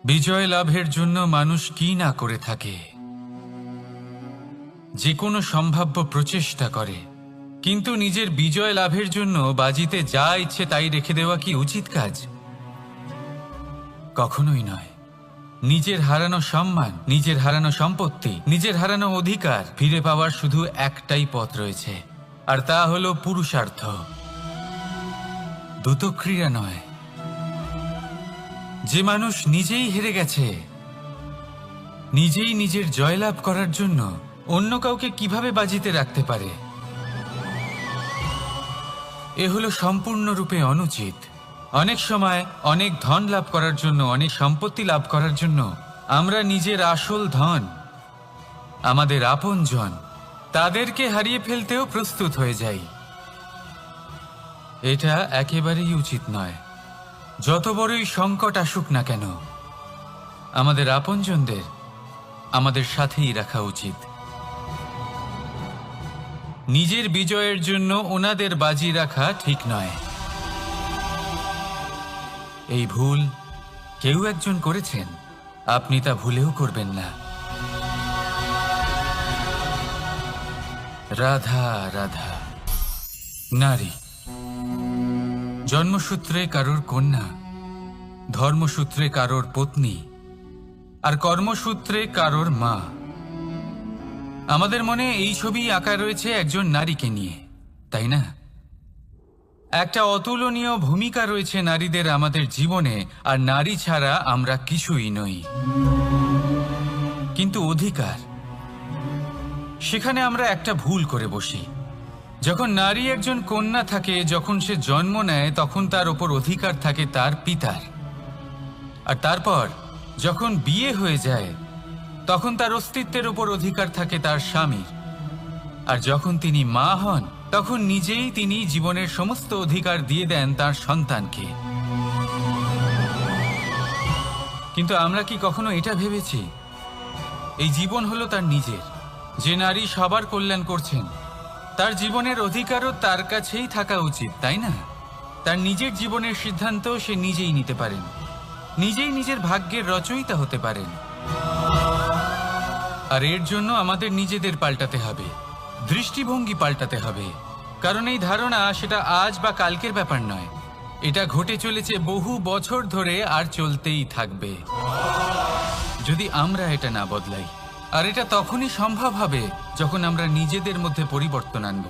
বিজয় লাভের জন্য মানুষ কি না করে থাকে, যে কোনো সম্ভাব্য প্রচেষ্টা করে, কিন্তু নিজের বিজয় লাভের জন্য বাজিতে যা ইচ্ছে তাই রেখে দেওয়া কি উচিত কাজ? কখনোই নয়। নিজের হারানো সম্মান, নিজের হারানো সম্পত্তি, নিজের হারানো অধিকার ফিরে পাওয়ার শুধু একটাই পথ রয়েছে, আর তা হলো পুরুষার্থ, দ্যুতক্রিয়া নয়। যে মানুষ নিজেই হেরে গেছে, নিজেই নিজের জয়লাভ করার জন্য অন্য কাউকে কিভাবে বাজিতে রাখতে পারে? এ হলো সম্পূর্ণরূপে অনুচিত। অনেক সময় অনেক ধন লাভ করার জন্য, অনেক সম্পত্তি লাভ করার জন্য আমরা নিজের আসল ধন, আমাদের আপনজন, তাদেরকে হারিয়ে ফেলতেও প্রস্তুত হয়ে যাই। এটা একেবারেই উচিত নয়। যত বড়ই সংকট আসুক না কেন, আমাদের আপনজনদের আমাদের সাথেই রাখা উচিত। নিজের বিজয়ের জন্য ওনাদের বাজি রাখা ঠিক নয়। এই ভুল কেউ একজন করেছেন, আপনি তা ভুলেও করবেন না। রাধা রাধা। নারী জন্মসূত্রে কারোর কন্যা, ধর্মসূত্রে কারোর পত্নী, আর কর্মসূত্রে কারোর মা। আমাদের মনে এই ছবি আঁকা রয়েছে একজন নারীকে নিয়ে, তাই না? একটা অতুলনীয় ভূমিকা রয়েছে নারীদের আমাদের জীবনে, আর নারী ছাড়া আমরা কিছুই নই। কিন্তু অধিকার, সেখানে আমরা একটা ভুল করে বসি। যখন নারী একজন কন্যা থাকে, যখন সে জন্ম নেয়, তখন তার ওপর অধিকার থাকে তার পিতার। আর তারপর যখন বিয়ে হয়ে যায়, তখন তার অস্তিত্বের ওপর অধিকার থাকে তার স্বামীর। আর যখন তিনি মা হন, তখন নিজেই তিনি জীবনের সমস্ত অধিকার দিয়ে দেন তার সন্তানকে। কিন্তু আমরা কি কখনো এটা ভেবেছি এই জীবন হলো তার নিজের? যে নারী সবার কল্যাণ করছেন, তার জীবনের অধিকারও তার কাছেই থাকা উচিত, তাই না? তার নিজের জীবনের সিদ্ধান্ত সে নিজেই নিতে পারেন, নিজেই নিজের ভাগ্যের রচয়িতা হতে পারেন। আর এর জন্য আমাদের নিজেদের পাল্টাতে হবে, দৃষ্টিভঙ্গি পাল্টাতে হবে। কারণ এই ধারণা সেটা আজ বা কালকের ব্যাপার নয়, এটা ঘটে চলেছে বহু বছর ধরে, আর চলতেই থাকবে যদি আমরা এটা না বদলাই। আর এটা তখনই সম্ভব হবে যখন আমরা নিজেদের মধ্যে পরিবর্তন আনব।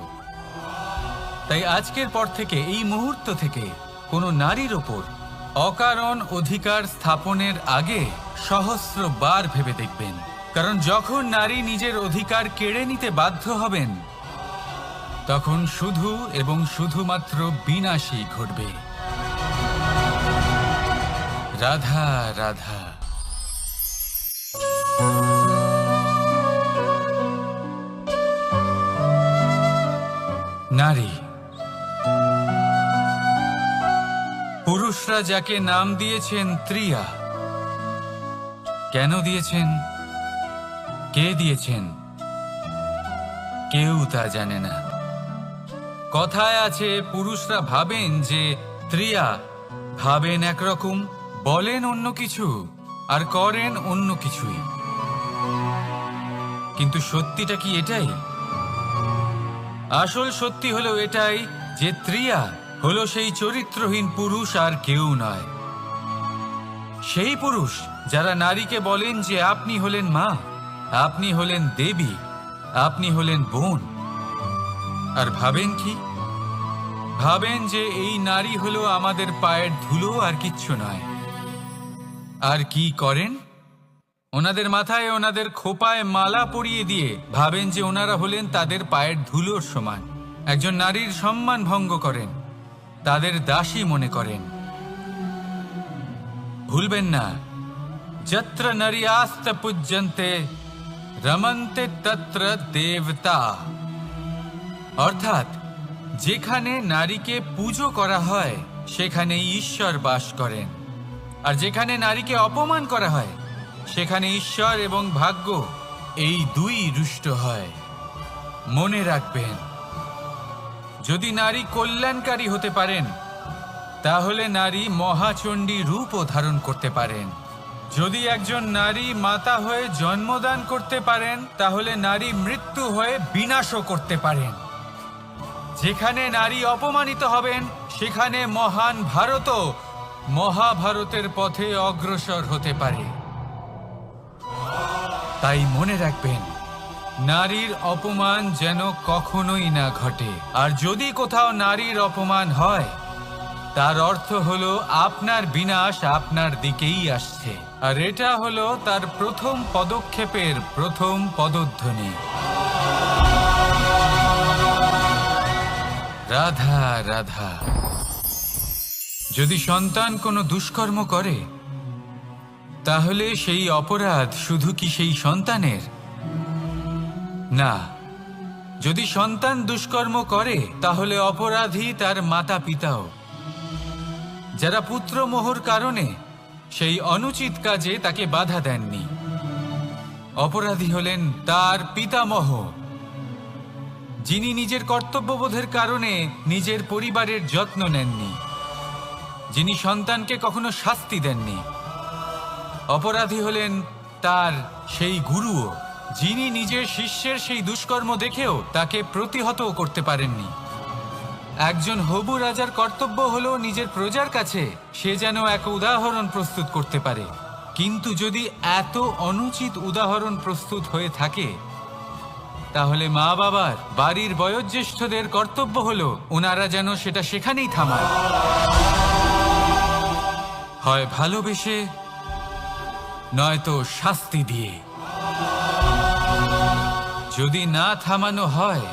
তাই আজকের পর থেকে, এই মুহূর্ত থেকে, কোনো নারীর ওপর অকারণ অধিকার স্থাপনের আগে সহস্রবার ভেবে দেখবেন। কারণ যখন নারী নিজের অধিকার কেড়ে নিতে বাধ্য হবেন, তখন শুধু এবং শুধুমাত্র বিনাশই ঘটবে। রাধা রাধা। নারী, পুরুষরা যাকে নাম দিয়েছেন ত্রিয়া, কেন দিয়েছেন, কে দিয়েছেন, কেউ তা জানে না। কথায় আছে, পুরুষরা ভাবেন যে ত্রিয়া, ভাবেন একরকম, বলেন অন্য কিছু, আর করেন অন্য কিছুই। কিন্তু সত্যিটা কি এটাই? আসল সত্যি হলো এটাই যে ত্রিয়া হলো সেই চরিত্রহীন পুরুষ, আর কেউ নয়। সেই পুরুষ যারা নারীকে বলেন যে আপনি হলেন মা, আপনি হলেন দেবী, আপনি হলেন বোন। আর ভাবেন কি? ভাবেন যে এই নারী হলো আমাদের পায়ের ধুলো, আর কিচ্ছু নয়। আর কি করেন? ওনাদের মাথায়, ওনাদের খোপায় মালা পরিয়ে দিয়ে ভাবেন যে ওনারা হলেন তাদের পায়ের ধুলোর সমান। একজন নারীর সম্মান ভঙ্গ করেন, তাদের দাসী মনে করেন। ভুলবেন না, যত্র নারীয়াস্ত পূজ্যন্তে রমন্তে তত্র দেবতা। অর্থাৎ যেখানে নারীকে পুজো করা হয়, সেখানে ঈশ্বর বাস করেন। আর যেখানে নারীকে অপমান করা হয়, সেখানে ঈশ্বর এবং ভাগ্য এই দুই রুষ্ট হয়। মনে রাখবেন, যদি নারী কল্যাণকারী হতে পারেন, তাহলে নারী মহাচণ্ডী রূপও ধারণ করতে পারেন। যদি একজন নারী মাতা হয়ে জন্মদান করতে পারেন, তাহলে নারী মৃত্যু হয়ে বিনাশও করতে পারেন। যেখানে নারী অপমানিত হবেন, সেখানে মহান ভারতও মহাভারতের পথে অগ্রসর হতে পারে। তাই মনে রাখবেন, নারীর অপমান যেন কখনোই না ঘটে। আর যদি কোথাও নারীর অপমান হয়, তার অর্থ হলো আপনার বিনাশ আপনার দিকেই আসছে। আর এটা হলো তার প্রথম পদক্ষেপের প্রথম পদধ্বনি। রাধা রাধা। যদি সন্তান কোনো দুষ্কর্ম করে, তাহলে সেই অপরাধ শুধু কি সেই সন্তানের? না, যদি সন্তান দুষ্কর্ম করে, তাহলে অপরাধী তার মাতা পিতাও, যারা পুত্রমোহর কারণে সেই অনুচিত কাজে তাকে বাধা দেননি। অপরাধী হলেন তার পিতামহ, যিনি নিজের কর্তব্যবোধের কারণে নিজের পরিবারের যত্ন নেননি, যিনি সন্তানকে কখনো শাস্তি দেননি। অপরাধী হলেন তার সেই গুরুও, যিনি নিজের শিষ্যের সেই দুষ্কর্ম দেখেও তাকে প্রতিহত করতে পারেননি। একজন হবু রাজার কর্তব্য হলো নিজের প্রজার কাছে সে যেন এক উদাহরণ প্রস্তুত করতে পারে। কিন্তু যদি এত অনুচিত উদাহরণ প্রস্তুত হয়ে থাকে, তাহলে মা বাবার, বাড়ির বয়োজ্যেষ্ঠদের কর্তব্য হলো ওনারা যেন সেটা সেখানেই থামায়, হয় ভালোবেসে, নয়তো শাস্তি দিয়ে। যদি না থামানো হয়,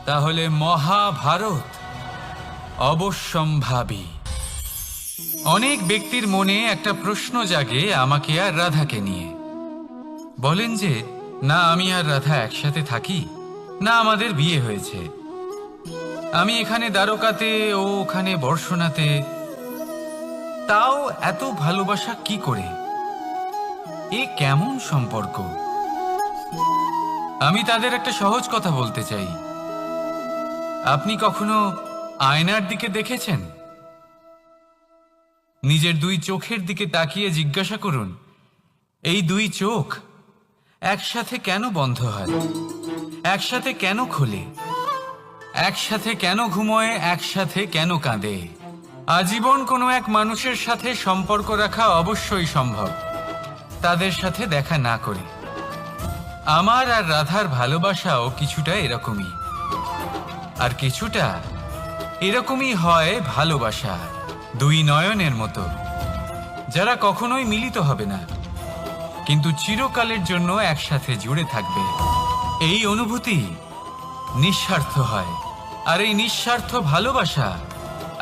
তাহলে মহাভারত অবশ্যম্ভাবী। অনেক ব্যক্তির মনে একটা প্রশ্ন জাগে আমাকে আর রাধাকে নিয়ে। বলেন যে, না আমি আর রাধা একসাথে থাকি, না আমাদের বিয়ে হয়েছে। আমি এখানে দ্বারকাতে, ও ওখানে বর্ষণাতে, তাও এত ভালোবাসা কি করে? এ কেমন সম্পর্ক? আমি তাদের একটা সহজ কথা বলতে চাই। আপনি কখনো আয়নার দিকে দেখেছেন? নিজের দুই চোখের দিকে তাকিয়ে জিজ্ঞাসা করুন, এই দুই চোখ একসাথে কেন বন্ধ হয়, একসাথে কেন খোলে, একসাথে কেন ঘুমোয়, একসাথে কেন কাঁদে? আজীবন কোনো এক মানুষের সাথে সম্পর্ক রাখা অবশ্যই সম্ভব, তাদের সাথে দেখা না করে। আমার আর রাধার ভালোবাসাও কিছুটা এরকমই, আর কিছুটা এরকমই হয় ভালোবাসা দুই নয়নের মতো, যারা কখনোই মিলিত হবে না, কিন্তু চিরকালের জন্য একসাথে জুড়ে থাকবে। এই অনুভূতি নিঃস্বার্থ হয়, আর এই নিঃস্বার্থ ভালোবাসা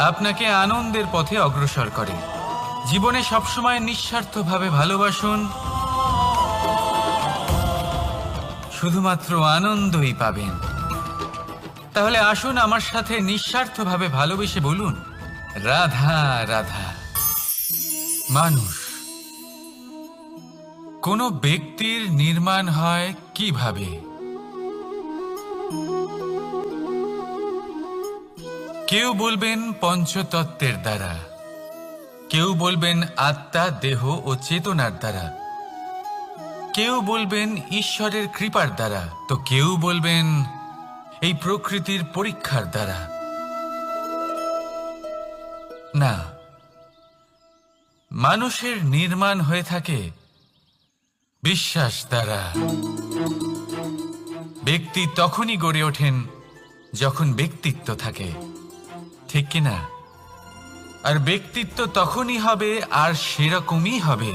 আপনাকে আনন্দের পথে অগ্রসর করে। জীবনে সবসময় নিঃস্বার্থভাবে ভালোবাসুন, শুধুমাত্র আনন্দই পাবেন। তাহলে আসুন আমার সাথে নিঃস্বার্থভাবে ভালোবেসে বলুন, রাধা রাধা। মানুষ, কোনো ব্যক্তির নির্মাণ হয় কিভাবে? কেউ বলবেন পঞ্চতত্ত্বের দ্বারা, কেউ বলবেন আত্মা, দেহ ও চেতনার দ্বারা, কেউ বলবেন ঈশ্বরের কৃপার দ্বারা, তো কেউ বলবেন এই প্রকৃতির পরীক্ষার দ্বারা। না, মানুষের নির্মাণ হয়ে থাকে বিশ্বাস দ্বারা। ব্যক্তি তখনই গড়ে ওঠেন যখন ব্যক্তিত্ব থাকে, ঠিক কিনা? আর ব্যক্তিত্ব তখনই হবে, আর সেরকমই হবে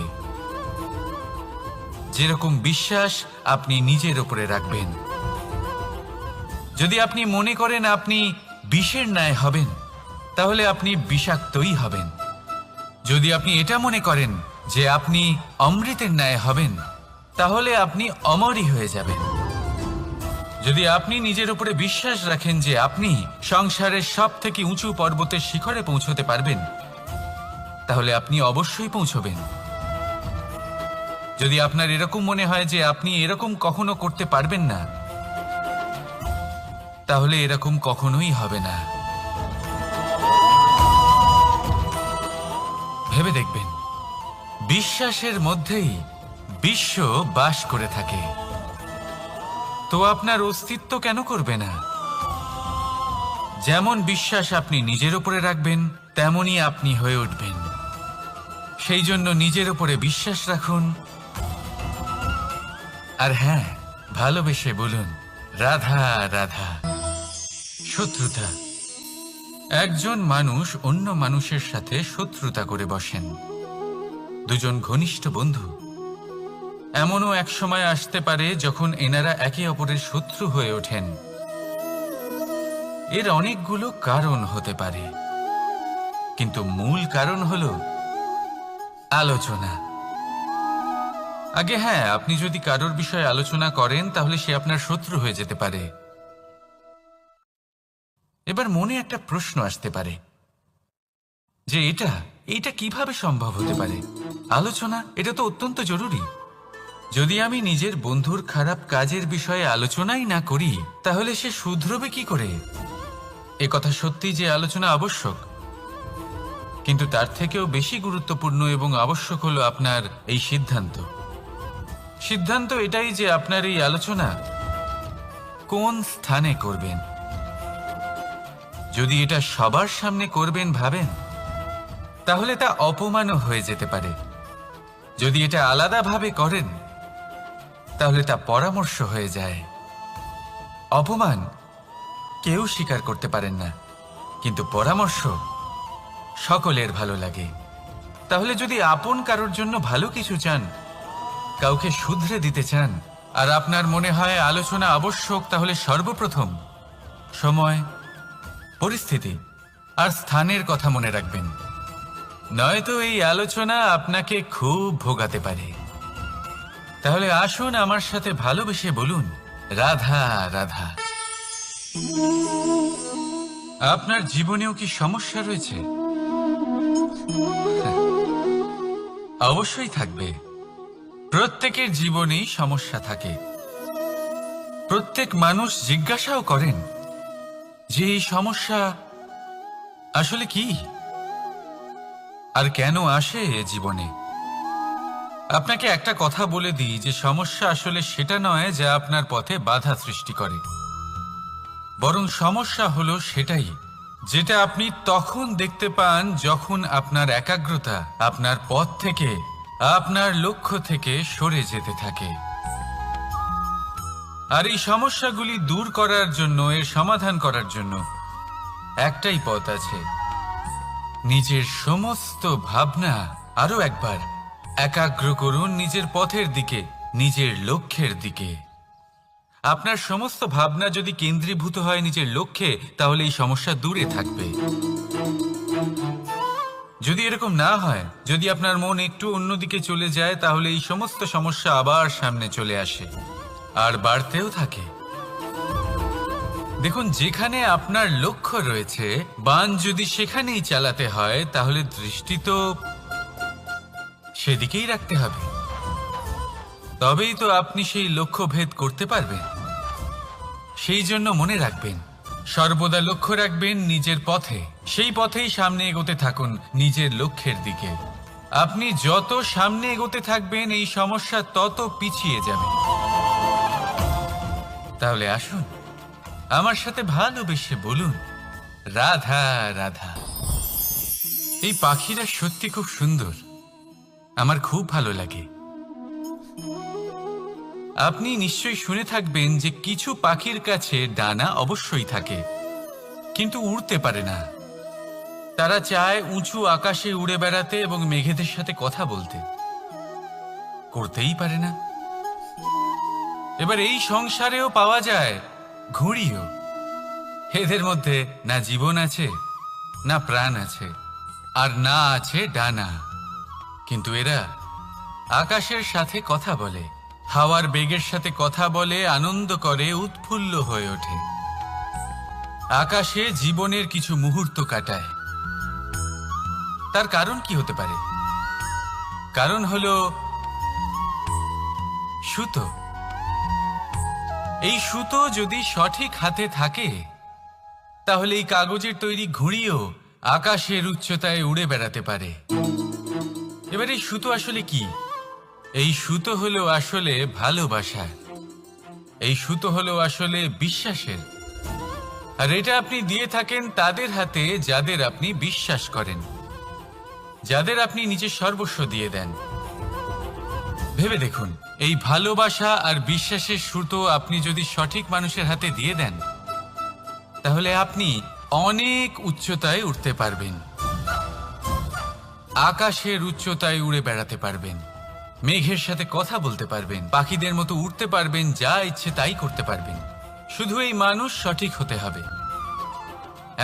যেরকম বিশ্বাস আপনি নিজের উপরে রাখবেন। যদি আপনি মনে করেন আপনি বিষের ন্যায় হবেন, তাহলে আপনি বিষাক্তই হবেন। যদি আপনি এটা মনে করেন যে আপনি অমৃতের ন্যায় হবেন, তাহলে আপনি অমরই হয়ে যাবেন। যদি আপনি নিজের উপরে বিশ্বাস রাখেন যে আপনি সংসারের সব থেকে উঁচু পর্বতের শিখরে পৌঁছতে পারবেন, তাহলে আপনি অবশ্যই পৌঁছবেন। যদি আপনার এরকম মনে হয় যে আপনি এরকম কখনো করতে পারবেন না, তাহলে এরকম কখনোই হবে না। ভেবে দেখবেন, বিশ্বাসের মধ্যেই বিশ্ব বাস করে থাকে। তো আপনার অস্তিত্ব কেন করবে না? যেমন বিশ্বাস আপনি নিজের উপরে রাখবেন, তেমনই আপনি হয়ে উঠবেন। সেই জন্য নিজের উপরে বিশ্বাস রাখুন। আর হ্যাঁ, ভালোবেসে বলুন রাধা রাধা। শত্রুতা, একজন মানুষ অন্য মানুষের সাথে শত্রুতা করে বসেন, দুজন ঘনিষ্ঠ বন্ধু। এমনও এক সময় আসতে পারে যখন এনারা একে অপরের শত্রু হয়ে ওঠেন। এর অনেকগুলো কারণ হতে পারে, কিন্তু মূল কারণ হলো আলোচনা। আগে হ্যাঁ, আপনি যদি কারোর বিষয়ে আলোচনা করেন তাহলে সে আপনার শত্রু হয়ে যেতে পারে। এবার মনে একটা প্রশ্ন আসতে পারে যে এটা কিভাবে সম্ভব হতে পারে? আলোচনা, এটা তো অত্যন্ত জরুরি। যদি আমি নিজের বন্ধুর খারাপ কাজের বিষয়ে আলোচনাই না করি তাহলে সে শুধরবে কি করে? এ কথা সত্যি যে আলোচনা আবশ্যক, কিন্তু তার থেকেও বেশি গুরুত্বপূর্ণ এবং আবশ্যক হলো আপনার এই সিদ্ধান্ত এটাই যে আপনার এই আলোচনা কোন স্থানে করবেন। যদি এটা সবার সামনে করবেন ভাবেন, তাহলে তা অপমানও হয়ে যেতে পারে। যদি এটা আলাদাভাবে করেন তাহলে তা পরামর্শ হয়ে যায়। অপমান কেউ স্বীকার করতে পারেন না, কিন্তু পরামর্শ সকলের ভালো লাগে। তাহলে যদি আপন কারোর জন্য ভালো কিছু চান, কাউকে শুধরে দিতে চান, আর আপনার মনে হয় আলোচনা আবশ্যক, তাহলে সর্বপ্রথম সময়, পরিস্থিতি আর স্থানের কথা মনে রাখবেন। নয়তো এই আলোচনা আপনাকে খুব ভোগাতে পারে। তাহলে আসুন আমার সাথে ভালোবেসে বলুন রাধা রাধা। আপনার জীবনেও কি সমস্যা রয়েছে? অবশ্যই থাকবে। প্রত্যেকের জীবনেই সমস্যা থাকে। প্রত্যেক মানুষ জিজ্ঞাসাও করেন যে এই সমস্যা আসলে কি আর কেন আসে এ জীবনে। আপনাকে একটা কথা বলে দিই যে সমস্যা আসলে সেটা নয় যা আপনার পথে বাধা সৃষ্টি করে, বরং সমস্যা হলো সেটাই যেটা আপনি তখন দেখতে পান যখন আপনার একাগ্রতা আপনার পথ থেকে, আপনার লক্ষ্য থেকে সরে যেতে থাকে। আর এই সমস্যাগুলি দূর করার জন্য, এর সমাধান করার জন্য একটাই পথ আছে। নিজের সমস্ত ভাবনা আরো একবার একাগ্র করুন নিজের পথের দিকে, নিজের লক্ষ্যের দিকে। আপনার সমস্ত ভাবনা যদি কেন্দ্রীভূত হয় নিজের লক্ষ্যে, তাহলে এই সমস্যা দূরে থাকবে। যদি এরকম না হয়, যদি আপনার মন একটু অন্যদিকে চলে যায়, তাহলে এই সমস্ত সমস্যা আবার সামনে চলে আসে আর বাড়তেও থাকে। দেখুন, যেখানে আপনার লক্ষ্য রয়েছে, বাণ যদি সেখানেই চালাতে হয়, তাহলে দৃষ্টি তো সেদিকেই রাখতে হবে। তবেই তো আপনি সেই লক্ষ্য ভেদ করতে পারবেন। সেই জন্য মনে রাখবেন, সর্বদা লক্ষ্য রাখবেন নিজের পথে, সেই পথেই সামনে এগোতে থাকুন নিজের লক্ষ্যের দিকে। আপনি যত সামনে এগোতে থাকবেন এই সমস্যা তত পিছিয়ে যাবে। তাহলে আসুন আমার সাথে ভালোবেসে বলুন রাধা রাধা। এই পাখিরা সত্যি খুব সুন্দর, আমার খুব ভালো লাগে। আপনি নিশ্চয়ই শুনে থাকবেন যে কিছু পাখির কাছে ডানা অবশ্যই থাকে, কিন্তু উড়তে পারে না। তারা চায় উঁচু আকাশে উড়ে বেড়াতে এবং মেঘেদের সাথে কথা বলতে, করতেই পারে না। এবার এই সংসারেও পাওয়া যায় ঘুড়িও। এদের মধ্যে না জীবন আছে, না প্রাণ আছে, আর না আছে ডানা, কিন্তু এরা আকাশের সাথে কথা বলে, হাওয়ার বেগের সাথে কথা বলে, আনন্দ করে, উৎফুল্ল হয়ে ওঠে, আকাশে জীবনের কিছু মুহূর্ত কাটায়। তার কারণ কি হতে পারে? কারণ হলো সুতো। এই সুতো যদি সঠিক হাতে থাকে, তাহলে এই কাগজের তৈরি ঘুড়িও আকাশের উচ্চতায় উড়ে বেড়াতে পারে। এবার এই সুতো আসলে কি? এই সুতো হলো আসলে ভালোবাসা, এই সুতো হলো আসলে বিশ্বাসের। আর এটা আপনি দিয়ে থাকেন তাদের হাতে যাদের আপনি বিশ্বাস করেন, যাদের আপনি নিজের সর্বস্ব দিয়ে দেন। ভেবে দেখুন, এই ভালোবাসা আর বিশ্বাসের সুতো আপনি যদি সঠিক মানুষের হাতে দিয়ে দেন, তাহলে আপনি অনেক উচ্চতায় উঠতে পারবেন, আকাশের উচ্চতায় উড়ে বেড়াতে পারবেন, মেঘের সাথে কথা বলতে পারবেন, পাখিদের মতো উড়তে পারবেন, যা ইচ্ছে তাই করতে পারবেন। শুধু এই মানুষ সঠিক হতে হবে,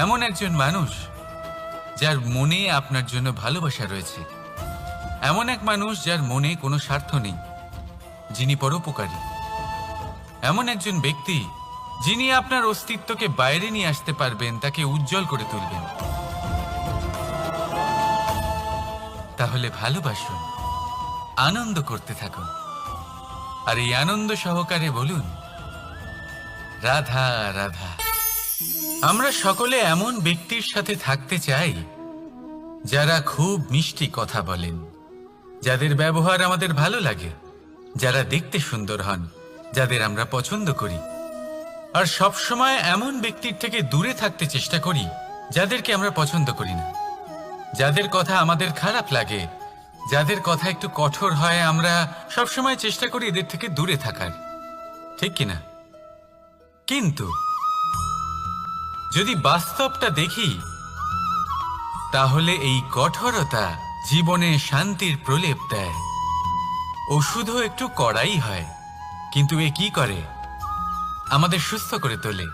এমন একজন মানুষ যার মনে আপনার জন্য ভালোবাসা রয়েছে, এমন এক মানুষ যার মনে কোনো স্বার্থ নেই, যিনি পরোপকারী, এমন একজন ব্যক্তি যিনি আপনার অস্তিত্বকে বাইরে নিয়ে আসতে পারবেন, তাকে উজ্জ্বল করে তুলবেন। তাহলে ভালোবাসুন, আনন্দ করতে থাকুন, আর এই আনন্দ সহকারে বলুন, রাধা রাধা। আমরা সকলে এমন ব্যক্তির সাথে থাকতে চাই যারা খুব মিষ্টি কথা বলেন, যাদের ব্যবহার আমাদের ভালো লাগে, যারা দেখতে সুন্দর হন, যাদের আমরা পছন্দ করি। আর সবসময় এমন ব্যক্তির থেকে দূরে থাকতে চেষ্টা করি যাদেরকে আমরা পছন্দ করি না, যাদের কথা আমাদের খারাপ লাগে, যাদের কথা একটু কঠোর হয়। আমরা সবসময় চেষ্টা করি এদের থেকে দূরে থাকার, ঠিক কিনা? কিন্তু যদি বাস্তবটা দেখি, তাহলে এই কঠোরতা জীবনে শান্তির প্রলেপ দেয়। ওষুধও একটু কড়াই হয়, কিন্তু এ কি করে? আমাদের সুস্থ করে তোলে।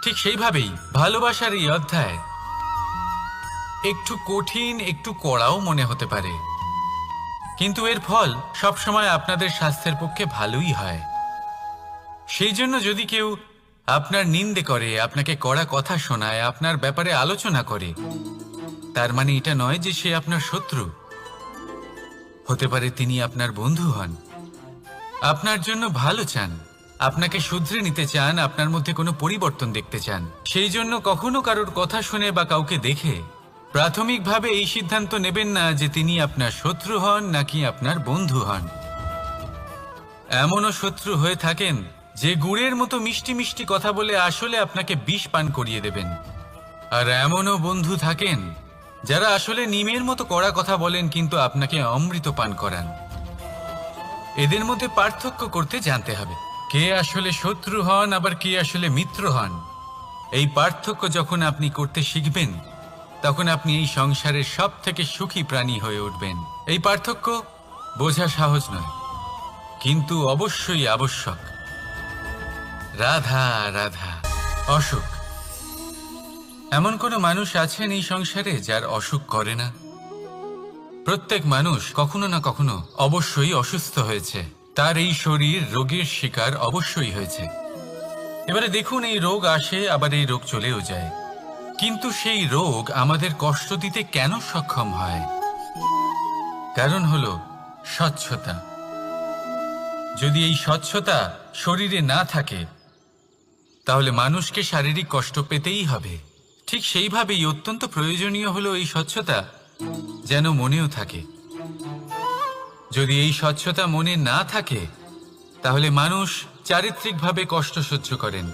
ঠিক সেইভাবেই ভালোবাসার এই অধ্যায় একটু কঠিন, একটু কড়াও মনে হতে পারে, কিন্তু এর ফল সবসময় আপনাদের স্বাস্থ্যের পক্ষে ভালোই হয়। সেই জন্য যদি কেউ আপনার নিন্দে করে, আপনাকে কড়া কথা শোনায়, আপনার ব্যাপারে আলোচনা করে, তার মানে এটা নয় যে সে আপনার শত্রু। হতে পারে তিনি আপনার বন্ধু হন, আপনার জন্য ভালো চান, আপনাকে শুধরে নিতে চান, আপনার মধ্যে কোনো পরিবর্তন দেখতে চান। সেই জন্য কখনো কারোর কথা শুনে বা কাউকে দেখে প্রাথমিকভাবে এই সিদ্ধান্ত নেবেন না যে তিনি আপনার শত্রু হন নাকি আপনার বন্ধু হন। এমনও শত্রু হয়ে থাকেন যে গুড়ের মতো মিষ্টি মিষ্টি কথা বলে আসলে আপনাকে বিষ পান করিয়ে দেবেন। আর এমনও বন্ধু থাকেন যারা আসলে নিমের মতো কড়া কথা বলেন, কিন্তু আপনাকে অমৃত পান করান। এদের মধ্যে পার্থক্য করতে জানতে হবে, কে আসলে শত্রু হন আবার কে আসলে মিত্র হন। এই পার্থক্য যখন আপনি করতে শিখবেন, তখন আপনি এই সংসারের সব থেকে সুখী প্রাণী হয়ে উঠবেন। এই পার্থক্য বোঝা সহজ নয়, কিন্তু অবশ্যই আবশ্যক। রাধা রাধা। অসুখ। এমন কোনো মানুষ আছেন এই সংসারে যার অসুখ করে না? প্রত্যেক মানুষ কখনো না কখনো অবশ্যই অসুস্থ হয়েছে, তার এই শরীর রোগের শিকার অবশ্যই হয়েছে। এবারে দেখুন, এই রোগ আসে আবার এই রোগ চলেও যায়, কিন্তু সেই রোগ আমাদের কষ্ট দিতে কেন সক্ষম হয়? কারণ হলো স্বচ্ছতা। যদি এই স্বচ্ছতা শরীরে না থাকে, তাহলে মানুষকে শারীরিক কষ্ট পেতেই হবে। ঠিক সেইভাবেই অত্যন্ত প্রয়োজনীয় হলো এই স্বচ্ছতা যেন মনেও থাকে। যদি এই স্বচ্ছতা মনে না থাকে, তাহলে মানুষ চারিত্রিকভাবে কষ্ট সহ্য করেন।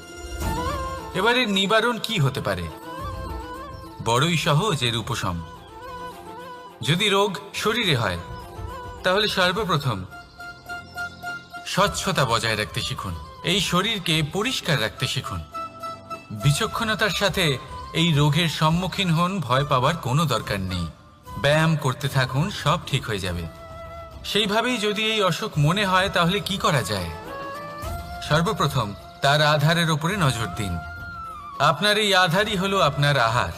এবারে নিবারণ কি হতে পারে? বড়ই সহজ এর উপশম। যদি রোগ শরীরে হয়, তাহলে সর্বপ্রথম স্বচ্ছতা বজায় রাখতে শিখুন, এই শরীরকে পরিষ্কার রাখতে শিখুন। বিচক্ষণতার সাথে এই রোগের সম্মুখীন হন, ভয় পাওয়ার কোনো দরকার নেই। ব্যায়াম করতে থাকুন, সব ঠিক হয়ে যাবে। সেইভাবেই যদি এই অসুখ মনে হয়, তাহলে কি করা যায়? সর্বপ্রথম তার আধারের উপরে নজর দিন। আপনার এই আধারই হলো আপনার আহার।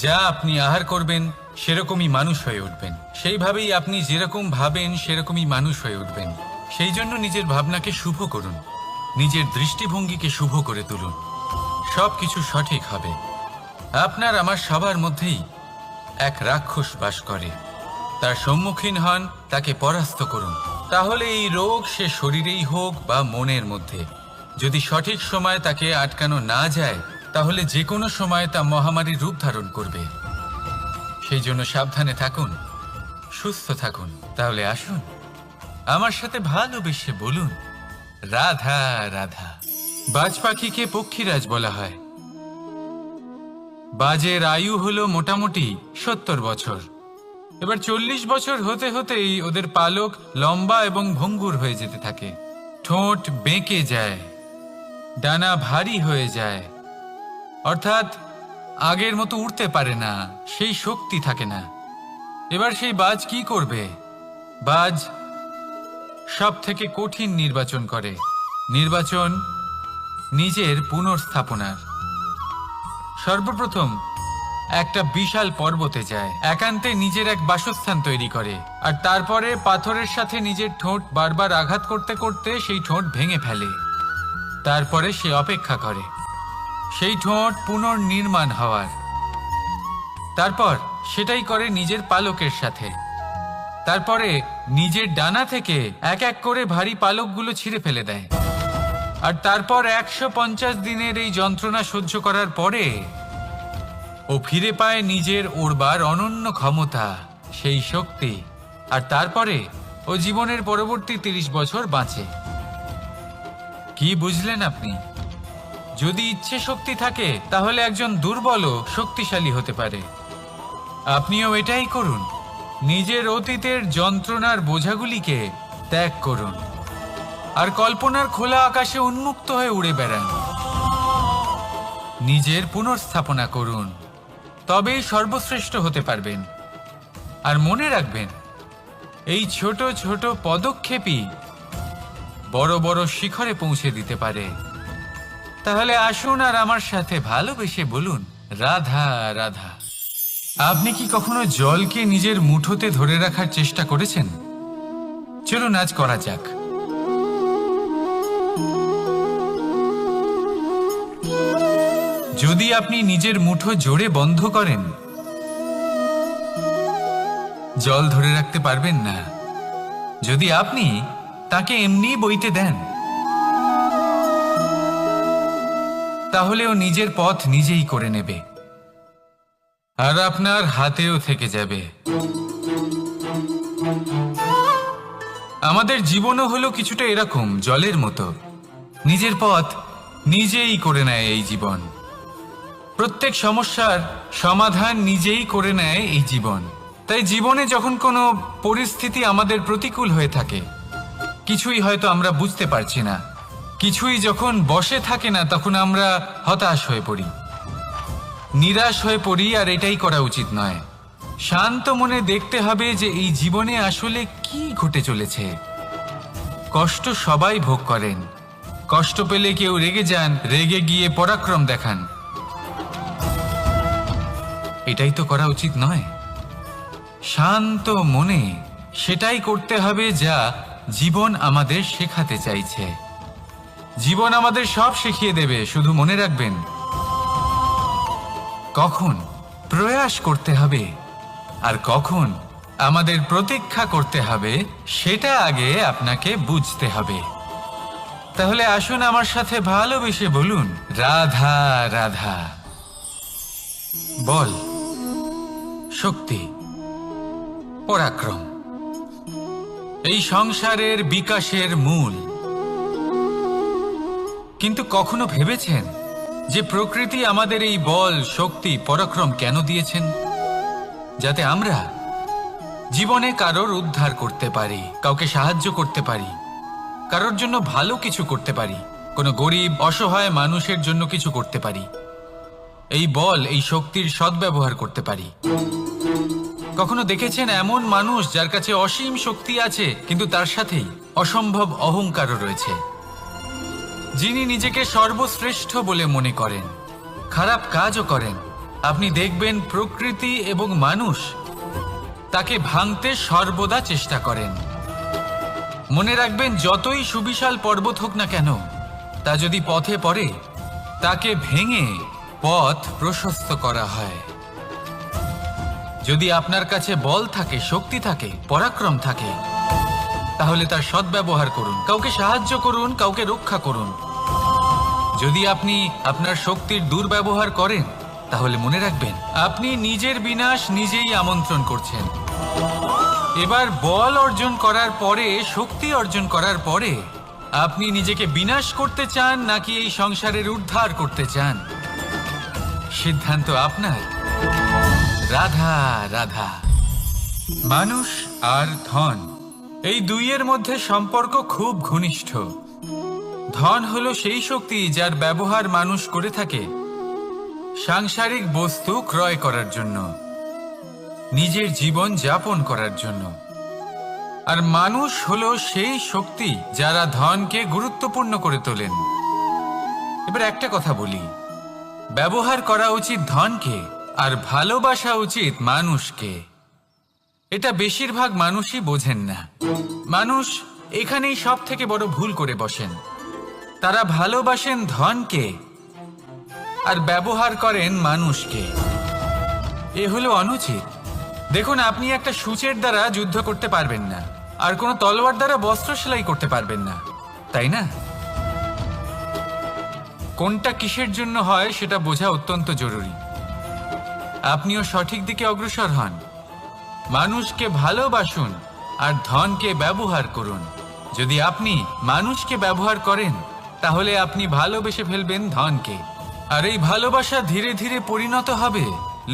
যা আপনি আহার করবেন, সেরকমই মানুষ হয়ে উঠবেন। সেইভাবেই আপনি যেরকম ভাবেন, সেরকমই মানুষ হয়ে উঠবেন। সেই জন্য নিজের ভাবনাকে শুভ করুন, নিজের দৃষ্টিভঙ্গিকে শুভ করে তুলুন, সব কিছু সঠিক হবে। আপনার আমার সবার মধ্যেই এক রাক্ষস বাস করে, তার সম্মুখীন হন, তাকে পরাস্ত করুন। তাহলে এই রোগ সে শরীরেই হোক বা মনের মধ্যে, যদি সঠিক সময় তাকে আটকানো না যায়, তাহলে যে কোনো সময় তা মহামারীর রূপ ধারণ করবে। সেই জন্য সাবধানে থাকুন, সুস্থ থাকুন। তাহলে আসুন আমার সাথে ভালোবেসে বলুন রাধা রাধা। বাজ পাখিকে পক্ষীরাজ বলা হয়। বাজের আয়ু হলো মোটামুটি 70 বছর। এবার 40 বছর হতে হতেই ওদের পালক লম্বা এবং ভঙ্গুর হয়ে যেতে থাকে, ঠোঁট বেঁকে যায়, ডানা ভারী হয়ে যায়, অর্থাৎ আগের মতো উড়তে পারে না, সেই শক্তি থাকে না। এবার সেই বাজ কি করবে? বাজ সব থেকে কঠিন নির্বাচন করে, নির্বাচন নিজের পুনর্স্থাপনার। সর্বপ্রথম একটা বিশাল পর্বতে যায়, একান্তে নিজের এক বাসস্থান তৈরি করে, আর তারপরে পাথরের সাথে নিজের ঠোঁট বারবার আঘাত করতে করতে সেই ঠোঁট ভেঙে ফেলে। তারপরে সে অপেক্ষা করে সেই ঠোঁট পুনর্নির্মাণ হওয়ার। তারপর সেটাই করে নিজের পালকের সাথে। তারপরে নিজের ডানা থেকে এক এক করে ভারী পালকগুলো ছিঁড়ে ফেলে দেয়। আর তারপর 150 দিনের এই যন্ত্রণা সহ্য করার পরে ও ফিরে পায় নিজের ওড়বার অনন্য ক্ষমতা, সেই শক্তি। আর তারপরে ও জীবনের পরবর্তী 30 বছর বাঁচে। কি বুঝলেন আপনি? যদি ইচ্ছে শক্তি থাকে তাহলে একজন দুর্বলও শক্তিশালী হতে পারে। আপনিও এটাই করুন, নিজের অতীতের যন্ত্রণার বোঝাগুলিকে ত্যাগ করুন আর কল্পনার খোলা আকাশে উন্মুক্ত হয়ে উড়ে বেড়ান। নিজের পুনর্স্থাপনা করুন, তবেই সর্বশ্রেষ্ঠ হতে পারবেন। আর মনে রাখবেন, এই ছোট ছোট পদক্ষেপই বড় বড় শিখরে পৌঁছে দিতে পারে। তাহলে আসুন আর আমার সাথে ভালোবেসে বলুন রাধা রাধা। আপনি কি কখনো জলকে নিজের মুঠোতে ধরে রাখার চেষ্টা করেছেন? চলুন আজ করা যাক। যদি আপনি নিজের মুঠো জোরে বন্ধ করেন, জল ধরে রাখতে পারবেন না। যদি আপনি তাকে এমনি বইতে দেন, তাহলে ও নিজের পথ নিজেই করে নেবে আর আপনার হাতেও থেকে যাবে। আমাদের জীবনও হলো কিছুটা এরকম, জলের মতো। নিজের পথ নিজেই করে নেয় এই জীবন। প্রত্যেক সমস্যার সমাধান নিজেই করে নেয় এই জীবন। তাই জীবনে যখন কোনো পরিস্থিতি আমাদের প্রতিকূল হয়ে থাকে, কিছুই হয়তো আমরা বুঝতে পারছি না, কিছুই যখন বসে থাকে না, তখন আমরা হতাশ হয়ে পড়ি, নিরাশ হয়ে পড়ি। আর এটাই করা উচিত নয়। শান্ত মনে দেখতে হবে যে এই জীবনে আসলে কি ঘটে চলেছে। কষ্ট সবাই ভোগ করেন। কষ্ট পেলে কেউ রেগে যান, রেগে গিয়ে পরাক্রম দেখান। এটাই তো করা উচিত নয়। শান্ত মনে সেটাই করতে হবে যা জীবন আমাদের শেখাতে চাইছে। জীবন আমাদের সব শিখিয়ে দেবে, শুধু মনে রাখবেন কখন প্রয়াস করতে হবে আর কখন আমাদের প্রতীক্ষা করতে হবে, সেটা আগে আপনাকে বুঝতে হবে। তাহলে আসুন আমার সাথে ভালোবেসে বলুন রাধা রাধা। বল, শক্তি, পরাক্রম এই সংসারের বিকাশের মূল। কিন্তু কখনো ভেবেছেন যে প্রকৃতি আমাদের এই বল, শক্তি, পরাক্রম কেন দিয়েছেন? যাতে আমরা জীবনে কারোর উদ্ধার করতে পারি, কাউকে সাহায্য করতে পারি, কারোর জন্য ভালো কিছু করতে পারি, কোনো গরিব অসহায় মানুষের জন্য কিছু করতে পারি। এই বল, এই শক্তির সদ্ব্যবহার করতে পারি। কখনো দেখেছেন এমন মানুষ যার কাছে অসীম শক্তি আছে, কিন্তু তার সাথেই অসম্ভব অহংকারও রয়েছে? যিনি নিজেকে সর্বশ্রেষ্ঠ বলে মনে করেন, খারাপ কাজও করেন। আপনি দেখবেন প্রকৃতি এবং মানুষ তাকে ভাঙতে সর্বদা চেষ্টা করেন। মনে রাখবেন, যতই সুবিশাল পর্বত হোক না কেন, তা যদি পথে পড়ে, তাকে ভেঙে পথ প্রশস্ত করা হয়। যদি আপনার কাছে বল থাকে, শক্তি থাকে, পরাক্রম থাকে, তাহলে তার সদ্ব্যবহার করুন, কাউকে সাহায্য করুন, কাউকে রক্ষা করুন। যদি আপনি আপনার শক্তির দুর্ব্যবহার করেন, তাহলে মনে রাখবেন আপনি নিজের বিনাশ নিজেই আমন্ত্রণ করছেন। এবার বল অর্জন করার পরে, শক্তি অর্জন করার পরে আপনি নিজেকে বিনাশ করতে চান নাকি এই সংসারের উদ্ধার করতে চান, সিদ্ধান্ত আপনার। রাধা রাধা। মানুষ আর ধন, এই দুইয়ের মধ্যে সম্পর্ক খুব ঘনিষ্ঠ। ধন হলো সেই শক্তি যার ব্যবহার মানুষ করে থাকে সাংসারিক বস্তু ক্রয় করার জন্য, নিজের জীবন যাপন করার জন্য। আর মানুষ হলো সেই শক্তি যারা ধনকে গুরুত্বপূর্ণ করে তোলেন। এবার একটা কথা বলি, ব্যবহার করা উচিত ধনকে আর ভালোবাসা উচিত মানুষকে। এটা বেশিরভাগ মানুষই বোঝেন না। মানুষ এখানেই সব থেকে বড় ভুল করে বসেন। তারা ভালোবাসেন ধনকে আর ব্যবহার করেন মানুষকে। এ হলো অনুচিত। দেখুন, আপনি একটা সূচের দ্বারা যুদ্ধ করতে পারবেন না, আর কোনো তলোয়ার দ্বারা বস্ত্র সেলাই করতে পারবেন না, তাই না? কোনটা কিসের জন্য হয় সেটা বোঝা অত্যন্ত জরুরি। আপনিও সঠিক দিকে অগ্রসর হন। মানুষকে ভালোবাসুন আর ধনকে ব্যবহার করুন। যদি আপনি মানুষকে ব্যবহার করেন তাহলে আপনি ভালোবেসে ফেলবেন ধনকে, আর এই ভালোবাসা ধীরে ধীরে পরিণত হবে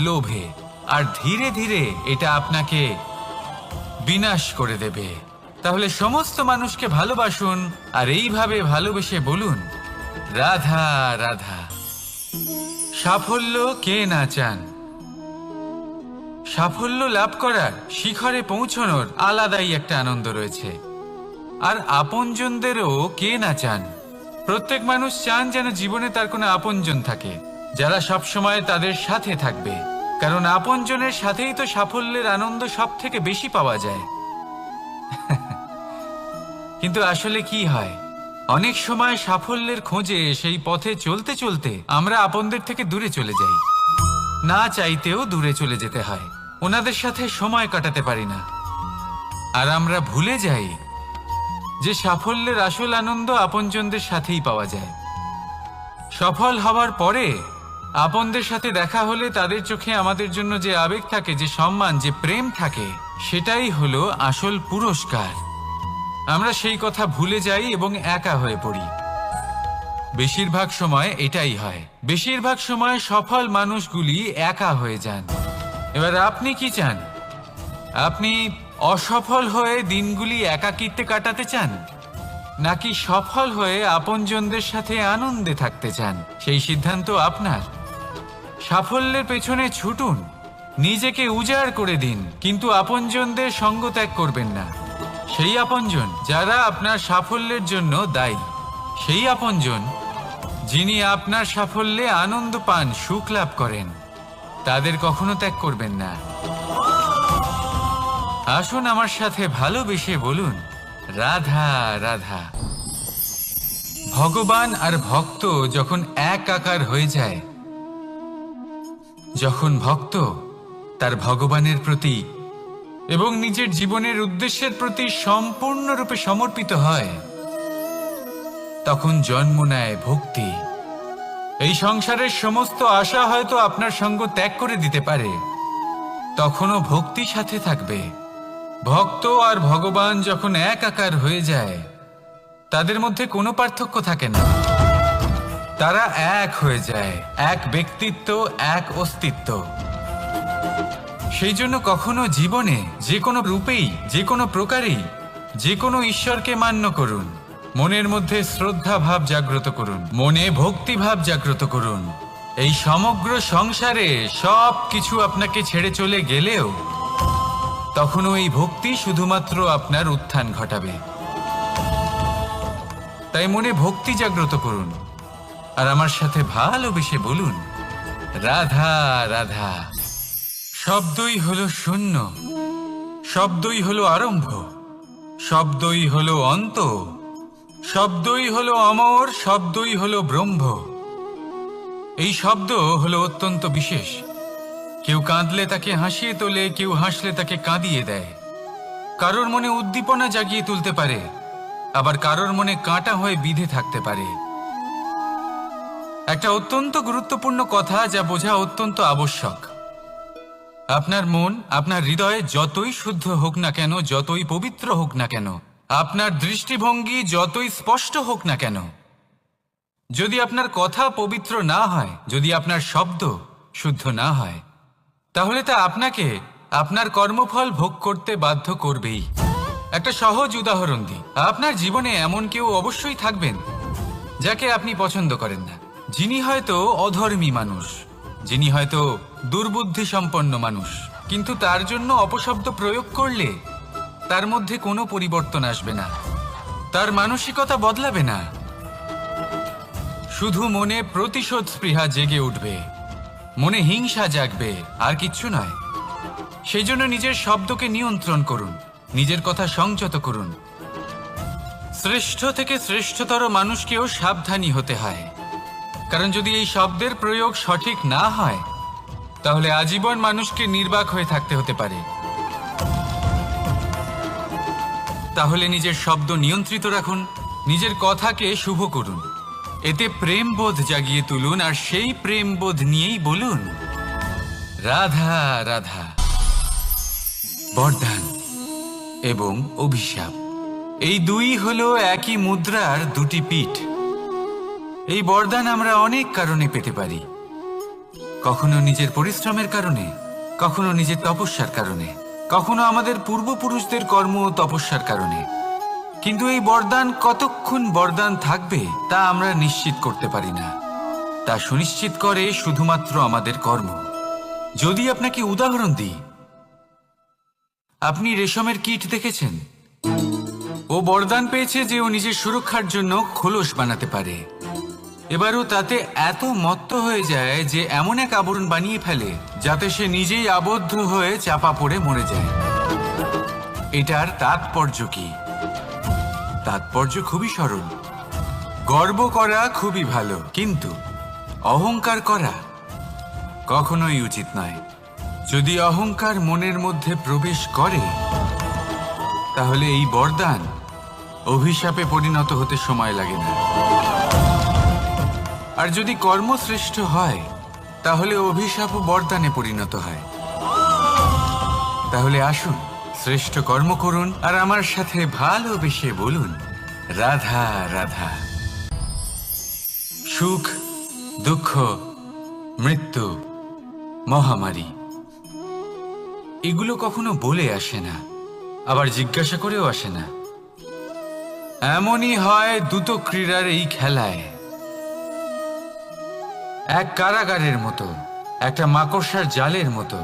লোভে, আর ধীরে ধীরে এটা আপনাকে বিনাশ করে দেবে। তাহলে সমস্ত মানুষকে ভালোবাসুন আর এইভাবে ভালোবেসে বলুন, রাধা রাধা। সাফল্য কে না চান? সাফল্য লাভ করার, শিখরে পৌঁছানোর আলাদাই একটা আনন্দ রয়েছে। আর আপনজনদেরও কে না চান? প্রত্যেক মানুষ চান যেন জীবনে তার কোনো আপনজন থাকে, যারা সবসময় তাদের সাথে থাকবে। কারণ আপনজনের সাথেই তো সাফল্যের আনন্দ সব থেকে বেশি পাওয়া যায়। কিন্তু আসলে কি হয়, অনেক সময় সাফল্যের খোঁজে সেই পথে চলতে চলতে আমরা আপনদের থেকে দূরে চলে যাই। না চাইতেও দূরে চলে যেতে হয়, ওনাদের সাথে সময় কাটাতে পারি না। আর আমরা ভুলে যাই যে সাফল্যের আসল আনন্দ আপনজনদের সাথেই পাওয়া যায়। সফল হওয়ার পরে আপনদের সাথে দেখা হলে তাদের চোখে আমাদের জন্য যে আবেগ থাকে, যে সম্মান, যে প্রেম থাকে, সেটাই হলো আসল পুরস্কার। আমরা সেই কথা ভুলে যাই এবং একা হয়ে পড়ি। বেশিরভাগ সময় এটাই হয়। বেশিরভাগ সময় সফল মানুষগুলি একা হয়ে যান। এবার আপনি কি চান? আপনি অসফল হয়ে দিনগুলি একাকিত্বে কাটাতে চান, নাকি সফল হয়ে আপনজনদের সাথে আনন্দে থাকতে চান? সেই সিদ্ধান্ত আপনার। সাফল্যের পেছনে ছুটুন, নিজেকে উজাড় করে দিন, কিন্তু আপনজনদের সঙ্গ ত্যাগ করবেন না। সেই আপনজন যারা আপনার সাফল্যের জন্য দায়ী, সেই আপনজন যিনি আপনার সাফল্যে আনন্দ পান, সুখ লাভ করেন, তাদের কখনো ত্যাগ করবেন না। আসুন আমার সাথে ভালোবেসে বলুন, রাধা রাধা। ভগবান আর ভক্ত যখন এক আকার হয়ে যায়, যখন ভক্ত তার ভগবানের প্রতি এবং নিজের জীবনের উদ্দেশ্যের প্রতি সম্পূর্ণরূপে সমর্পিত হয়, তখন জন্ম নেয় ভক্তি। এই সংসারের সমস্ত আশা হয়তো আপনার সঙ্গ ত্যাগ করে দিতে পারে, তখনও ভক্তি সাথে থাকবে। ভক্ত আর ভগবান যখন এক আকার হয়ে যায়, তাদের মধ্যে কোনো পার্থক্য থাকে না। তারা এক হয়ে যায়, এক ব্যক্তিত্ব, এক অস্তিত্ব। সেই জন্য কখনো জীবনে যে কোনো রূপেই, যে কোনো প্রকারেই, যে কোনো ঈশ্বরকে মান্য করুন। মনের মধ্যে শ্রদ্ধা ভাব জাগ্রত করুন, মনে ভক্তি ভাব জাগ্রত করুন। এই সমগ্র সংসারে সব কিছু আপনাকে ছেড়ে চলে গেলেও তখনও এই ভক্তি শুধুমাত্র আপনার উত্থান ঘটাবে। তাই মনে ভক্তি জাগ্রত করুন আর আমার সাথে ভালোবেসে বলুন, রাধা রাধা। শব্দই হলো শূন্য, শব্দই হলো আরম্ভ, শব্দই হলো অন্ত, শব্দই হলো অমর, শব্দই হলো ব্রহ্ম। এই শব্দ হলো অত্যন্ত বিশেষ। কেউ কাঁদলে তাকে হাসিয়ে তোলে, কেউ হাসলে তাকে কাঁদিয়ে দেয়। কারোর মনে উদ্দীপনা জাগিয়ে তুলতে পারে, আবার কারোর মনে কাঁটা হয়ে বিঁধে থাকতে পারে। একটা অত্যন্ত গুরুত্বপূর্ণ কথা যা বোঝা অত্যন্ত আবশ্যক। আপনার মন, আপনার হৃদয় যতই শুদ্ধ হোক না কেন, যতই পবিত্র হোক না কেন, আপনার দৃষ্টিভঙ্গি যতই স্পষ্ট হোক না কেন, যদি আপনার কথা পবিত্র না হয়, যদি আপনার শব্দ শুদ্ধ না হয়, তাহলে তা আপনাকে আপনার কর্মফল ভোগ করতে বাধ্য করবেই। একটা সহজ উদাহরণ দিই। আপনার জীবনে এমন কেউ অবশ্যই থাকবেন যাকে আপনি পছন্দ করেন না, যিনি হয়তো অধর্মী মানুষ, যিনি হয়তো দুর্বুদ্ধি সম্পন্ন মানুষ, কিন্তু তার জন্য অপশব্দ প্রয়োগ করলে তার মধ্যে কোনো পরিবর্তন আসবে না, তার মানসিকতা বদলাবে না, শুধু মনে প্রতিশোধ স্পৃহা জেগে উঠবে, মনে হিংসা জাগবে, আর কিচ্ছু নয়। সেই জন্য নিজের শব্দকে নিয়ন্ত্রণ করুন, নিজের কথা সংযত করুন। শ্রেষ্ঠ থেকে শ্রেষ্ঠতর মানুষকেও সাবধানী হতে হয়, কারণ যদি এই শব্দের প্রয়োগ সঠিক না হয়, তাহলে আজীবন মানুষকে নির্বাক হয়ে থাকতে হতে পারে। তাহলে নিজের শব্দ নিয়ন্ত্রিত রাখুন, নিজের কথাকে শুভ করুন, এতে প্রেমবোধ জাগিয়ে তুলুন, আর সেই প্রেমবোধ নিয়েই বলুন রাধা রাধা। বরদান এবং অভিশাপ, এই দুই হলো একই মুদ্রার দুটি পিঠ। এই বরদান আমরা অনেক কারণে পেতে পারি, কখনো নিজের পরিশ্রমের কারণে, কখনো নিজের তপস্যার কারণে, কখনো আমাদের পূর্বপুরুষদের কর্ম ও তপস্যার কারণে। কিন্তু এই বরদান কতক্ষণ বরদান থাকবে তা আমরা নিশ্চিত করতে পারি না, তা সুনিশ্চিত করে শুধুমাত্র আমাদের কর্ম। যদি আপনাকে উদাহরণ দিই, আপনি রেশমের কীট দেখেছেন? ও বরদান পেয়েছে যে ও নিজের সুরক্ষার জন্য খোলস বানাতে পারে। এবারও তাতে এত মত্ত হয়ে যায় যে এমন এক আবরণ বানিয়ে ফেলে যাতে সে নিজেই আবদ্ধ হয়ে চাপা পড়ে মরে যায়। এটার তাৎপর্য কি? তাৎপর্য খুবই সরল। গর্ব করা খুবই ভালো, কিন্তু অহংকার করা কখনোই উচিত নয়। যদি অহংকার মনের মধ্যে প্রবেশ করে, তাহলে এই বরদান অভিশাপে পরিণত হতে সময় লাগে না। আর যদি কর্মশ্রেষ্ঠ হয়, তাহলে অভিশাপও বরদানে পরিণত হয়। তাহলে আসুন, শ্রেষ্ঠ কর্ম করুন আর আমার সাথে ভালোবেসে বলুন রাধা রাধা। সুখ, দুঃখ, মৃত্যু, মহামারী, এগুলো কখনো বলে আসে না, আবার জিজ্ঞাসা করেও আসে না। এমনই হয় দ্রুত ক্রীড়ার এই খেলায়। এক কারাগারের মতো, একটা মাকড়সার জালের মতো।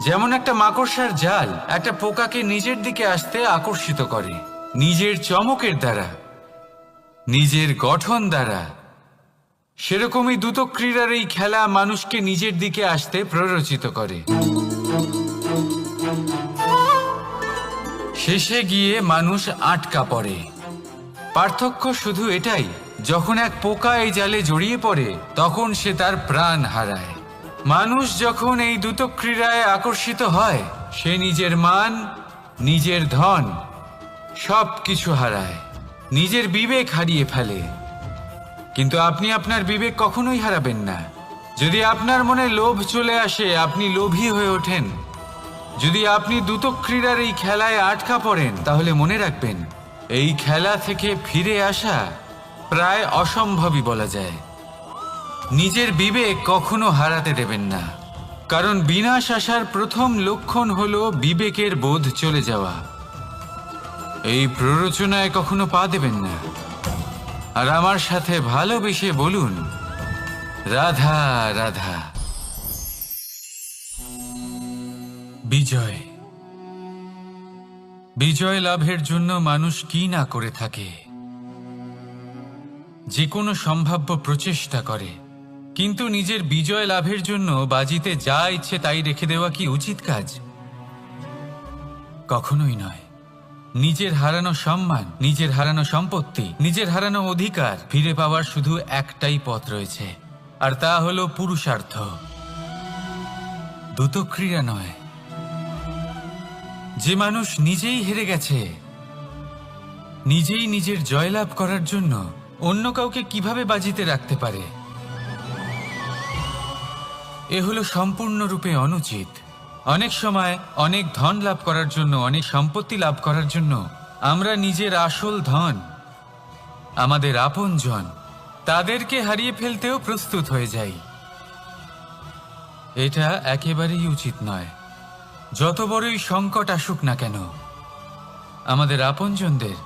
যেমন একটা মাকড়সার জাল একটা পোকাকে নিজের দিকে আসতে আকর্ষিত করে, নিজের চমকের দ্বারা, নিজের গঠন দ্বারা। সেরকমই দ্রুত ক্রীড়ার এই খেলা মানুষকে নিজের দিকে আসতে প্ররোচিত করে। শেষে গিয়ে মানুষ আটকা পড়ে। পার্থক্য শুধু এটাই, যখন এক পোকা এই জালে জড়িয়ে পড়ে তখন সে তার প্রাণ হারায়। মানুষ যখন এই দ্রুত ক্রীড়ায় আকর্ষিত হয়, সে নিজের মান, নিজের ধন সব কিছু হারায়, নিজের বিবেক হারিয়ে ফেলে। কিন্তু আপনি আপনার বিবেক কখনোই হারাবেন না। যদি আপনার মনে লোভ চলে আসে, আপনি লোভী হয়ে ওঠেন। যদি আপনি দ্রুত ক্রীড়ার এই খেলায় আটকা পড়েন, তাহলে মনে রাখবেন, এই খেলা থেকে ফিরে আসা প্রায় অসম্ভবই বলা যায়। নিজের বিবেক কখনো হারাতে দেবেন না, কারণ বিনাশ আসার প্রথম লক্ষণ হলো বিবেকের বোধ চলে যাওয়া। এই প্ররোচনায় কখনো পা দেবেন না। আর আমার সাথে ভালোবেসে বলুন রাধা রাধা। বিজয়, বিজয় লাভের জন্য মানুষ কি না করে থাকে, যে কোনো সম্ভাব্য প্রচেষ্টা করে। কিন্তু নিজের বিজয় লাভের জন্য বাজিতে যা ইচ্ছে তাই রেখে দেওয়া কি উচিত কাজ? কখনোই নয়। নিজের হারানো সম্মান, নিজের হারানো সম্পত্তি, নিজের হারানো অধিকার ফিরে পাওয়ার শুধু একটাই পথ রয়েছে, আর তা হলো পুরুষার্থ, দ্রুত ক্রীড়া নয়। যে মানুষ নিজেই হেরে গেছে, নিজেই নিজের জয়লাভ করার জন্য অন্য কাউকে কিভাবে বাজিতে রাখতে পারে? এ হলো সম্পূর্ণরূপে অনুচিত। অনেক সময় অনেক ধন লাভ করার জন্য, অনেক সম্পত্তি লাভ করার জন্য আমরা নিজের আসল ধন, আমাদের আপনজন, তাদেরকে হারিয়ে ফেলতেও প্রস্তুত হয়ে যাই। এটা একেবারেই উচিত নয়। যত বড়ই সংকট আসুক না কেন, আমাদের আপনজনদের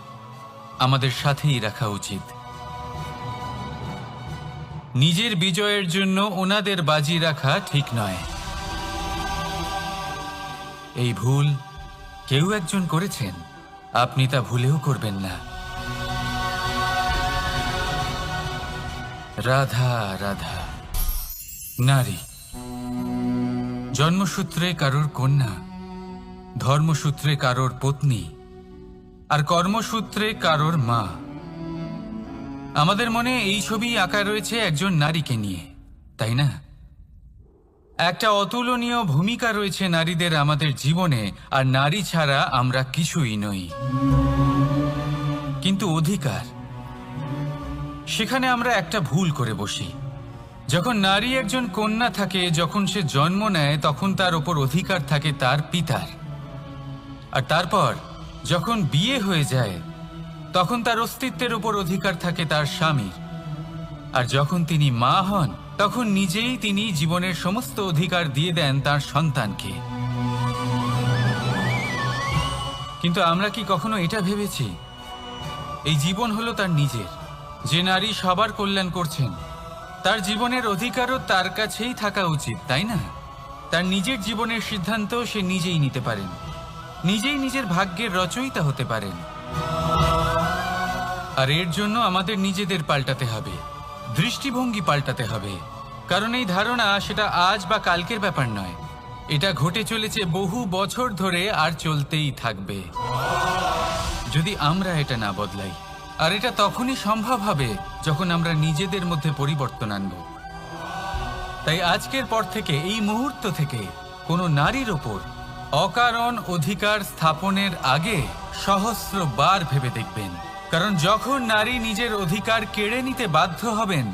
আমাদের সাথেই রাখা উচিত। নিজের বিজয়ের জন্য ওনাদের বাজি রাখা ঠিক নয়। এই ভুল কেউ একজন করেছেন, আপনি তা ভুলেও করবেন না। রাধা রাধা। নারী জন্মসূত্রে কারোর কন্যা, ধর্মসূত্রে কারোর পত্নী, আর কর্মসূত্রে কারোর মা। আমাদের মনে এই ছবি আঁকা রয়েছে একজন নারীকে নিয়ে, তাই না? একটা অতুলনীয় ভূমিকা রয়েছে নারীদের আমাদের জীবনে, আর নারী ছাড়া আমরা কিছুই নই। কিন্তু অধিকার, সেখানে আমরা একটা ভুল করে বসি। যখন নারী একজন কন্যা থাকে, যখন সে জন্ম নেয়, তখন তার ওপর অধিকার থাকে তার পিতার। আর তারপর যখন বিয়ে হয়ে যায়, তখন তার অস্তিত্বের উপর অধিকার থাকে তার স্বামীর। আর যখন তিনি মা হন, তখন নিজেই তিনি জীবনের সমস্ত অধিকার দিয়ে দেন তার সন্তানকে। কিন্তু আমরা কি কখনো এটা ভেবেছি এই জীবন হলো তার নিজের? যে নারী সবার কল্যাণ করছেন, তার জীবনের অধিকারও তার কাছেই থাকা উচিত, তাই না? তার নিজের জীবনের সিদ্ধান্ত সে নিজেই নিতে পারেন, নিজেই নিজের ভাগ্যের রচয়িতা হতে পারেন। আর এর জন্য আমাদের নিজেদের পাল্টাতে হবে, দৃষ্টিভঙ্গি পাল্টাতে হবে। কারণ এই ধারণা সেটা আজ বা কালকের ব্যাপার নয়, এটা ঘটে চলেছে বহু বছর ধরে আর চলতেই থাকবে যদি আমরা এটা না বদলাই। আর এটা তখনই সম্ভব হবে যখন আমরা নিজেদের মধ্যে পরিবর্তন আনব। তাই আজকের পর থেকে, এই মুহূর্ত থেকে, কোনো নারীর ওপর অকারণ অধিকার স্থাপনের আগে সহস্রবার ভেবে দেখবেন। কারণ যখন নারী নিজের অধিকার কেড়ে নিতে বাধ্য হবেন,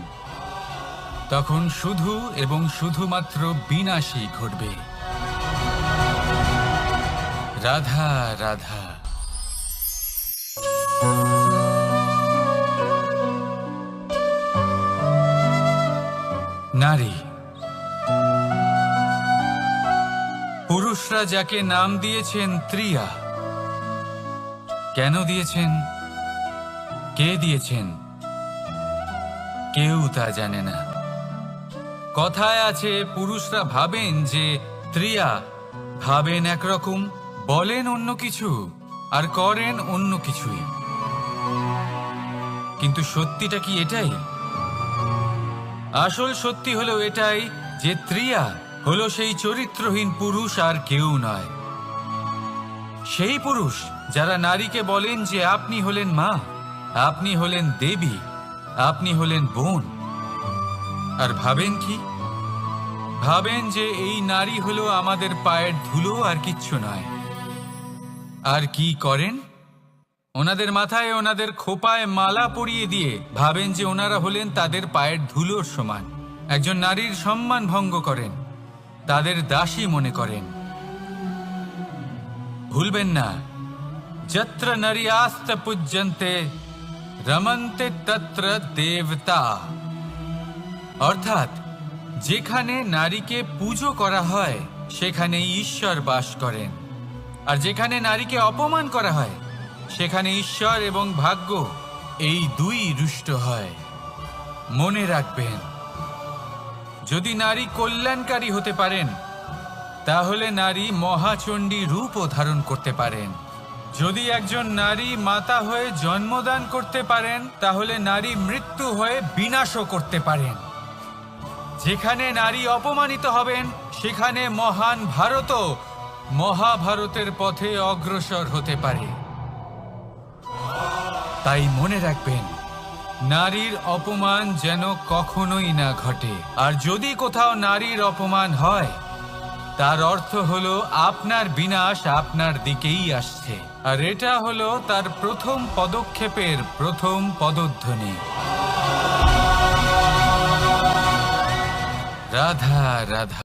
তখন শুধু এবং শুধুমাত্র বিনাশই ঘটবে। রাধা রাধা। নারী, পুরুষরা যাকে নাম দিয়েছেন ত্রিয়া, কেন দিয়েছেন, কে দিয়েছেন, কেউ তা জানে না। কথায় আছে, পুরুষরা ভাবেন যে ত্রিয়া, ভাবেন একরকম, বলেন অন্য কিছু, আর করেন অন্য কিছুই। কিন্তু সত্যিটা কি এটাই? আসল সত্যি হলো এটাই যে ত্রিয়া হলো সেই চরিত্রহীন পুরুষ, আর কেউ নয়। সেই পুরুষ যারা নারীকে বলেন যে আপনি হলেন মা, আপনি হলেন দেবী, আপনি হলেন বোন। আর ভাবেন কি? ভাবেন যে এই নারী হলো আমাদের পায়ের ধুলো, আর কিচ্ছু নয়। আর কি করেন? ওনাদের মাথায়, ওনাদের খোপায় মালা পরিয়ে দিয়ে ভাবেন যে ওনারা হলেন তাদের পায়ের ধুলোর সমান। একজন নারীর সম্মান ভঙ্গ করেন, তাদের দাসী মনে করেন। ভুলবেন না, যত্র নারী আস্ত পূজ্যন্তে রমন্তে তত্র দেবতা। অর্থাৎ যেখানে নারীকে পুজো করা হয়, সেখানে ঈশ্বর বাস করেন। আর যেখানে নারীকে অপমান করা হয়, সেখানে ঈশ্বর এবং ভাগ্য এই দুই রুষ্ট হয়। মনে রাখবেন, যদি নারী কল্যাণকারী হতে পারেন, তাহলে নারী মহাচণ্ডী রূপও ধারণ করতে পারেন। যদি একজন নারী মাতা হয়ে জন্মদান করতে পারেন, তাহলে নারী মৃত্যু হয়ে বিনাশও করতে পারেন। যেখানে নারী অপমানিত হবেন, সেখানে মহান ভারতও মহাভারতের পথে অগ্রসর হতে পারে। তাই মনে রাখবেন, নারীর অপমান যেন কখনোই না ঘটে। আর যদি কোথাও নারীর অপমান হয়, তার অর্থ হলো আপনার বিনাশ আপনার দিকেই আসছে। আর এটা হলো তার প্রথম পদক্ষেপের প্রথম পদধ্বনি। রাধা রাধা।